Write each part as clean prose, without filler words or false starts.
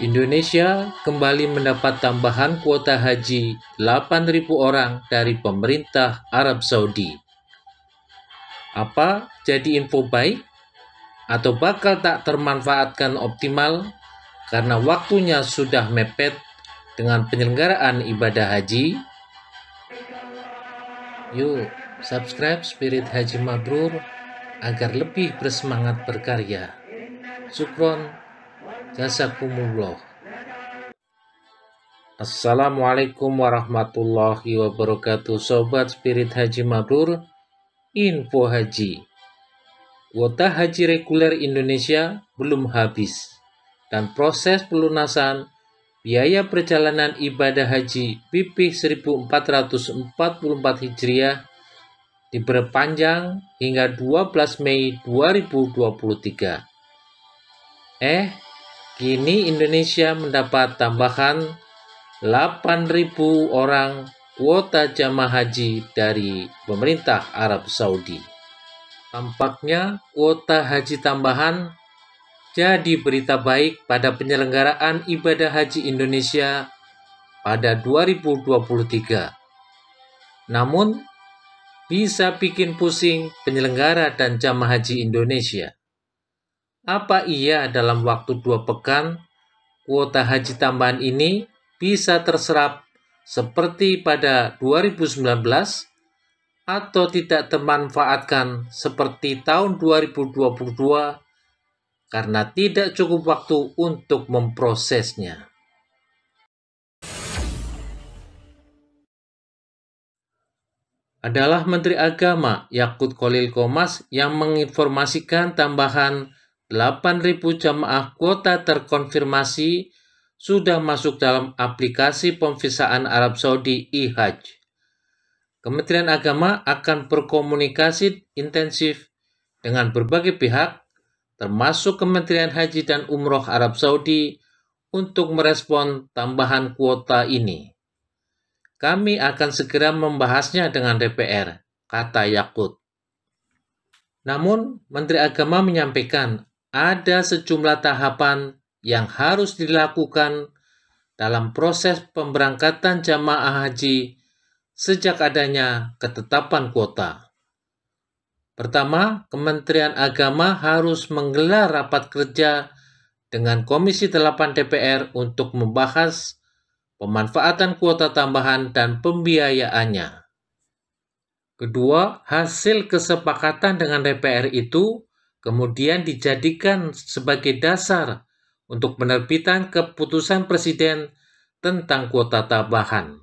Indonesia kembali mendapat tambahan kuota haji 8.000 orang dari pemerintah Arab Saudi. Apa jadi info baik? Atau bakal tak termanfaatkan optimal karena waktunya sudah mepet dengan penyelenggaraan ibadah haji? Yuk, subscribe Spirit Haji Mabrur agar lebih bersemangat berkarya. Syukron, jazakumullah. Assalamualaikum warahmatullahi wabarakatuh. Sobat Spirit Haji Mabrur, info haji. Kuota haji reguler Indonesia belum habis dan proses pelunasan biaya perjalanan ibadah haji PP 1444 Hijriah diperpanjang hingga 12 Mei 2023. Kini Indonesia mendapat tambahan 8.000 orang kuota jamaah haji dari pemerintah Arab Saudi. Tampaknya kuota haji tambahan jadi berita baik pada penyelenggaraan ibadah haji Indonesia pada 2023. Namun, bisa bikin pusing penyelenggara dan jamaah haji Indonesia. Apa iya dalam waktu 2 pekan, kuota haji tambahan ini bisa terserap seperti pada 2019 atau tidak termanfaatkan seperti tahun 2022 karena tidak cukup waktu untuk memprosesnya? Adalah Menteri Agama Yakut Khalil Qomas yang menginformasikan tambahan 8.000 jamaah kuota terkonfirmasi sudah masuk dalam aplikasi pemvisaan Arab Saudi e-Hajj. Kementerian Agama akan berkomunikasi intensif dengan berbagai pihak, termasuk Kementerian Haji dan Umroh Arab Saudi, untuk merespon tambahan kuota ini. Kami akan segera membahasnya dengan DPR, kata Yakut. Namun, Menteri Agama menyampaikan ada sejumlah tahapan yang harus dilakukan dalam proses pemberangkatan jamaah haji sejak adanya ketetapan kuota. Pertama, Kementerian Agama harus menggelar rapat kerja dengan Komisi 8 DPR untuk membahas pemanfaatan kuota tambahan dan pembiayaannya. Kedua, hasil kesepakatan dengan DPR itu kemudian dijadikan sebagai dasar untuk penerbitan keputusan Presiden tentang kuota tambahan.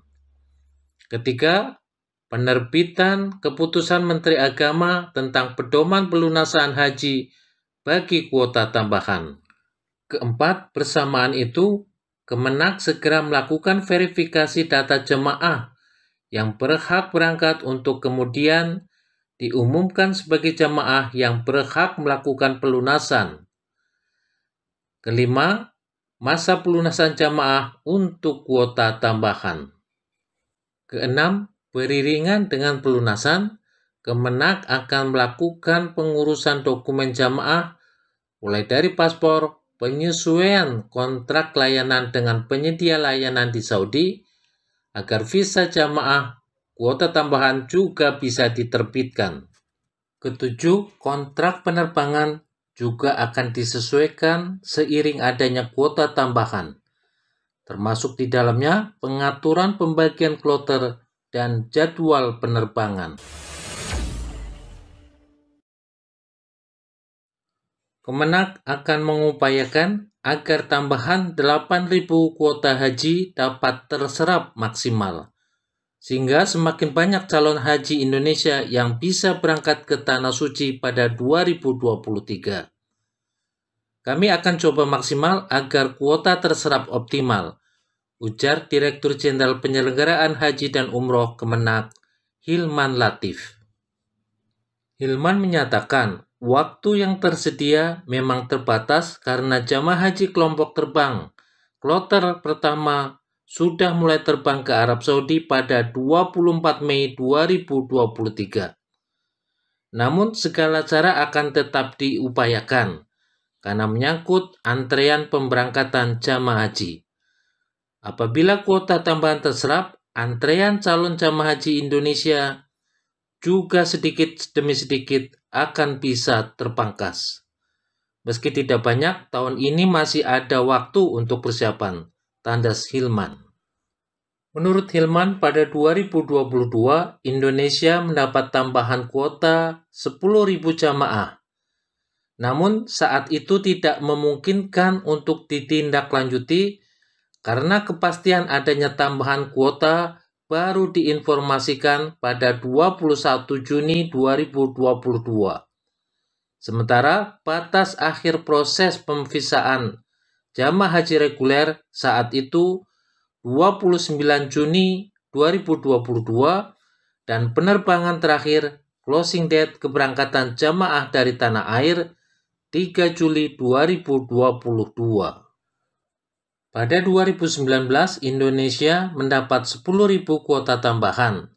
Ketiga, penerbitan keputusan Menteri Agama tentang pedoman pelunasan haji bagi kuota tambahan. Keempat, bersamaan itu, Kemenak segera melakukan verifikasi data jemaah yang berhak berangkat untuk kemudian diumumkan sebagai jemaah yang berhak melakukan pelunasan. Kelima, masa pelunasan jemaah untuk kuota tambahan. Keenam, beriringan dengan pelunasan, Kemenak akan melakukan pengurusan dokumen jamaah mulai dari paspor, penyesuaian kontrak layanan dengan penyedia layanan di Saudi, agar visa jamaah kuota tambahan juga bisa diterbitkan. Ketujuh, kontrak penerbangan juga akan disesuaikan seiring adanya kuota tambahan, termasuk di dalamnya pengaturan pembagian kloter dan jadwal penerbangan. Kemenak akan mengupayakan agar tambahan 8.000 kuota haji dapat terserap maksimal, sehingga semakin banyak calon haji Indonesia yang bisa berangkat ke Tanah Suci pada 2023. Kami akan coba maksimal agar kuota terserap optimal, ujar Direktur Jenderal Penyelenggaraan Haji dan Umroh Kemenak, Hilman Latif. Hilman menyatakan, waktu yang tersedia memang terbatas karena jamaah haji kelompok terbang kloter pertama sudah mulai terbang ke Arab Saudi pada 24 Mei 2023. Namun segala cara akan tetap diupayakan karena menyangkut antrean pemberangkatan jamaah haji. Apabila kuota tambahan terserap, antrean calon jamaah haji Indonesia juga sedikit demi sedikit akan bisa terpangkas. Meski tidak banyak, tahun ini masih ada waktu untuk persiapan, tandas Hilman. Menurut Hilman, pada 2022, Indonesia mendapat tambahan kuota 10.000 jamaah. Namun, saat itu tidak memungkinkan untuk ditindaklanjuti karena kepastian adanya tambahan kuota baru diinformasikan pada 21 Juni 2022. Sementara batas akhir proses pemvisaan jamaah haji reguler saat itu 29 Juni 2022 dan penerbangan terakhir closing date keberangkatan jamaah dari tanah air 3 Juli 2022. Pada 2019, Indonesia mendapat 10.000 kuota tambahan.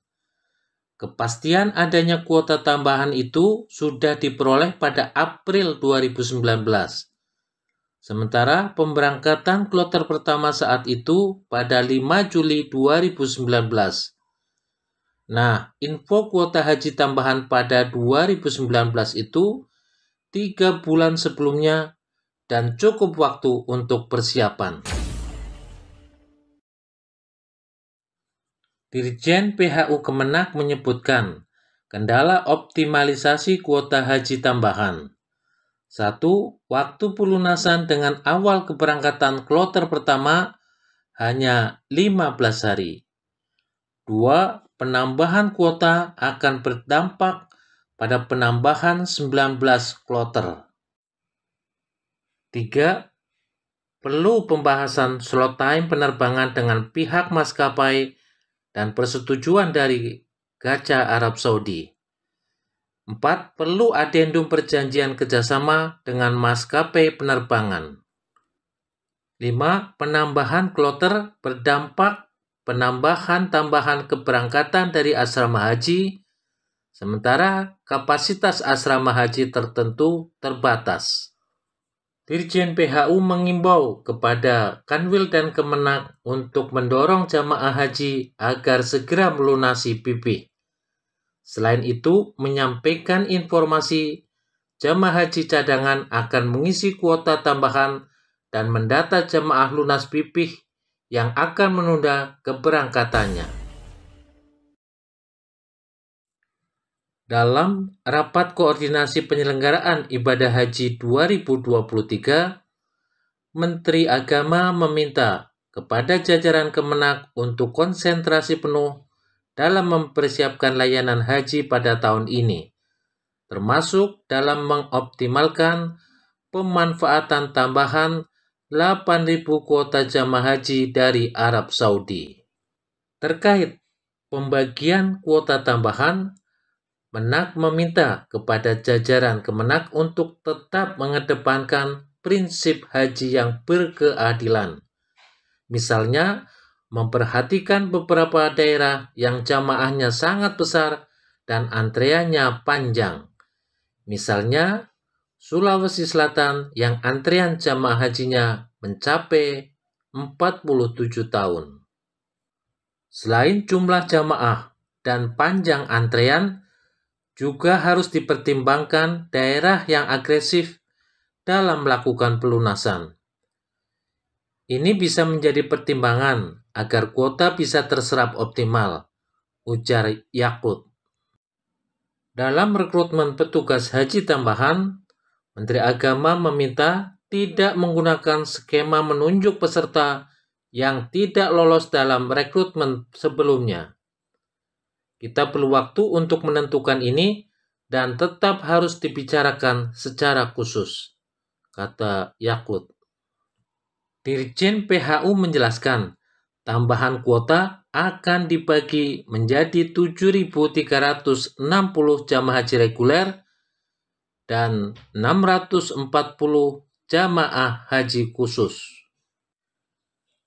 Kepastian adanya kuota tambahan itu sudah diperoleh pada April 2019. Sementara pemberangkatan kloter pertama saat itu pada 5 Juli 2019. Nah, info kuota haji tambahan pada 2019 itu 3 bulan sebelumnya dan cukup waktu untuk persiapan. Dirjen PHU Kemenak menyebutkan kendala optimalisasi kuota haji tambahan. 1. Waktu pelunasan dengan awal keberangkatan kloter pertama hanya 15 hari. 2. Penambahan kuota akan berdampak pada penambahan 19 kloter. 3. Perlu pembahasan slot time penerbangan dengan pihak maskapai dan persetujuan dari Gaca Arab Saudi. 4. Perlu adendum perjanjian kerjasama dengan maskapai penerbangan. 5. Penambahan kloter berdampak penambahan tambahan keberangkatan dari asrama haji, sementara kapasitas asrama haji tertentu terbatas. Dirjen PHU mengimbau kepada Kanwil dan Kemenak untuk mendorong jamaah haji agar segera melunasi PP. Selain itu, menyampaikan informasi jamaah haji cadangan akan mengisi kuota tambahan dan mendata jamaah lunas PP yang akan menunda keberangkatannya. Dalam rapat koordinasi penyelenggaraan ibadah haji 2023, Menteri Agama meminta kepada jajaran Kemenak untuk konsentrasi penuh dalam mempersiapkan layanan haji pada tahun ini, termasuk dalam mengoptimalkan pemanfaatan tambahan 8.000 kuota jamaah haji dari Arab Saudi. Terkait pembagian kuota tambahan, Menak meminta kepada jajaran Kemenak untuk tetap mengedepankan prinsip haji yang berkeadilan. Misalnya, memperhatikan beberapa daerah yang jamaahnya sangat besar dan antreannya panjang. Misalnya, Sulawesi Selatan yang antrean jamaah hajinya mencapai 47 tahun. Selain jumlah jamaah dan panjang antrean, juga harus dipertimbangkan daerah yang agresif dalam melakukan pelunasan. Ini bisa menjadi pertimbangan agar kuota bisa terserap optimal, ujar Yakut. Dalam rekrutmen petugas haji tambahan, Menteri Agama meminta tidak menggunakan skema menunjuk peserta yang tidak lolos dalam rekrutmen sebelumnya. Kita perlu waktu untuk menentukan ini dan tetap harus dibicarakan secara khusus, kata Yakut. Dirjen PHU menjelaskan, tambahan kuota akan dibagi menjadi 7.360 jamaah haji reguler dan 640 jamaah haji khusus.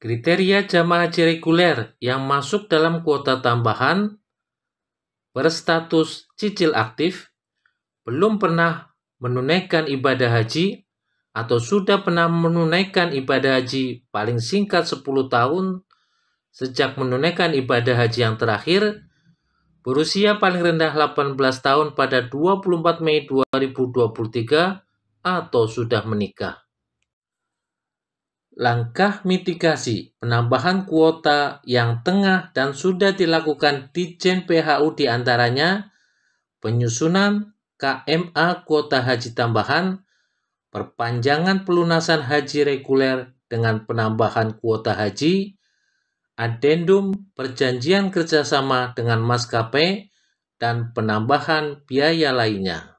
Kriteria jamaah haji reguler yang masuk dalam kuota tambahan berstatus cicil aktif, belum pernah menunaikan ibadah haji, atau sudah pernah menunaikan ibadah haji paling singkat 10 tahun sejak menunaikan ibadah haji yang terakhir, berusia paling rendah 18 tahun pada 24 Mei 2023, atau sudah menikah. Langkah mitigasi penambahan kuota yang tengah dan sudah dilakukan Ditjen PHU diantaranya penyusunan KMA kuota haji tambahan, perpanjangan pelunasan haji reguler dengan penambahan kuota haji, adendum perjanjian kerjasama dengan maskapai, dan penambahan biaya lainnya.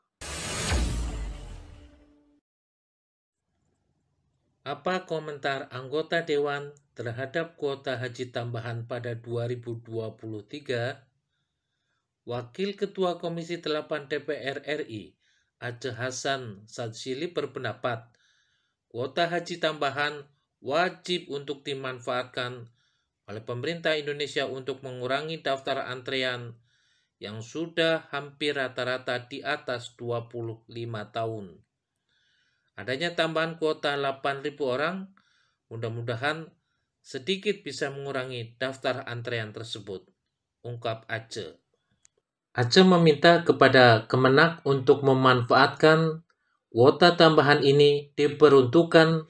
Apa komentar anggota Dewan terhadap kuota haji tambahan pada 2023? Wakil Ketua Komisi 8 DPR RI, Aceh Hasan Sadzili berpendapat, kuota haji tambahan wajib untuk dimanfaatkan oleh pemerintah Indonesia untuk mengurangi daftar antrean yang sudah hampir rata-rata di atas 25 tahun. Adanya tambahan kuota 8.000 orang, mudah-mudahan sedikit bisa mengurangi daftar antrean tersebut, ungkap Aceh. Aceh meminta kepada Kemenak untuk memanfaatkan kuota tambahan ini diperuntukkan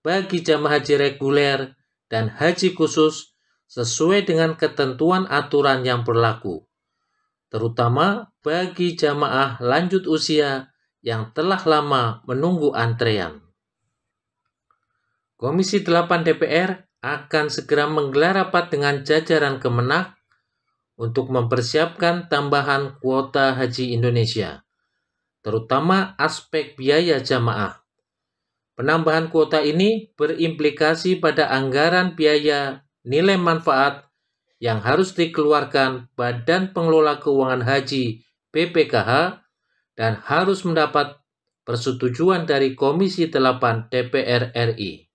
bagi jamaah haji reguler dan haji khusus sesuai dengan ketentuan aturan yang berlaku, terutama bagi jamaah lanjut usia yang telah lama menunggu antrean. Komisi 8 DPR akan segera menggelar rapat dengan jajaran Kemenak untuk mempersiapkan tambahan kuota haji Indonesia, terutama aspek biaya jamaah. Penambahan kuota ini berimplikasi pada anggaran biaya nilai manfaat yang harus dikeluarkan Badan Pengelola Keuangan Haji BPKH dan harus mendapat persetujuan dari Komisi 8 DPR RI.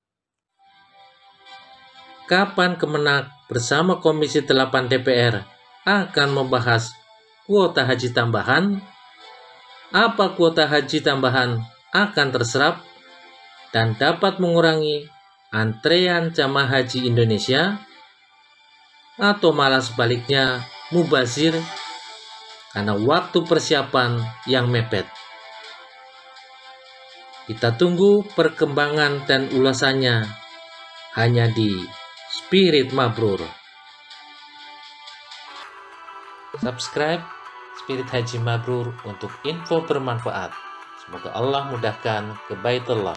Kapan Kemenak bersama Komisi 8 DPR akan membahas kuota haji tambahan? Apa kuota haji tambahan akan terserap dan dapat mengurangi antrean jamaah haji Indonesia? Atau malah sebaliknya mubazir karena waktu persiapan yang mepet? Kita tunggu perkembangan dan ulasannya hanya di Spirit Mabrur. Subscribe Spirit Haji Mabrur untuk info bermanfaat. Semoga Allah mudahkan ke Baitullah.